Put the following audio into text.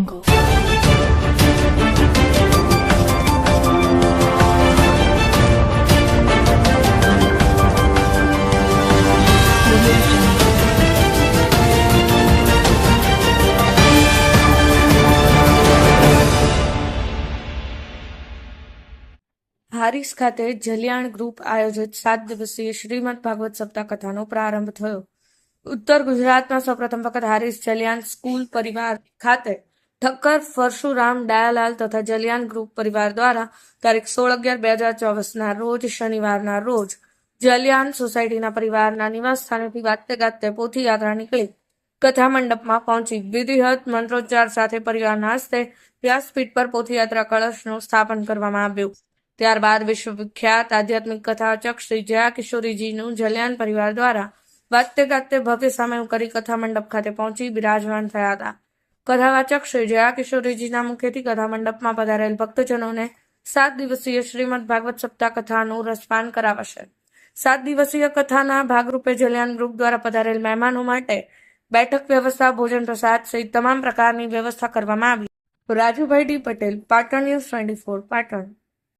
હારીજ ખાતે જલિયાણ ગ્રુપ આયોજિત 7 દિવસીય શ્રીમદ ભાગવત સપ્તાહ કથાનો પ્રારંભ થયો. ઉત્તર ગુજરાતમાં સૌપ્રથમ વખત હારીજ જલિયાણ સ્કૂલ પરિવાર ખાતે ઠક્કર પરશુરામ દયાલાલ તથા જલિયાણ ગ્રુપ પરિવાર દ્વારા તારીખ 16/11/2024ના રોજ શનિવારના રોજ જલિયાણ સોસાયટીના પરિવારના નિવાસ સ્થાનેથી વાજતે ગાજતે પોથી યાત્રા નીકળી કથા મંડપમાં પહોંચી વિધિવત મંત્રોચ્ચાર સાથે પરિવારના હસ્તે વ્યાસપીઠ પર પોથી યાત્રા કળશનું સ્થાપન કરવામાં આવ્યું. ત્યારબાદ વિશ્વવિખ્યાત આધ્યાત્મિક કથાવાચક શ્રી જયા કિશોરીજીનું જલિયાણ પરિવાર દ્વારા વાજતે ગાજતે ભવ્ય સામેલ કરી કથા મંડપ ખાતે પહોંચી બિરાજમાન થયા હતા. કથાવાચક શ્રી જયા કિશોરીજીના મુખેથી કથા મંડપમાં પધારેલ ભક્તજનોને 7 દિવસીય શ્રીમદ ભાગવત સપ્તાહ કથાનું રસપાન કરાવશે. 7 દિવસીય કથાના ભાગરૂપે જલિયાણ ગ્રુપ દ્વારા પધારેલ મહેમાનો માટે બેઠક વ્યવસ્થા, ભોજન પ્રસાદ સહિત તમામ પ્રકારની વ્યવસ્થા કરવામાં આવી. Rajubhai D Patel, Patan news 24, Patan.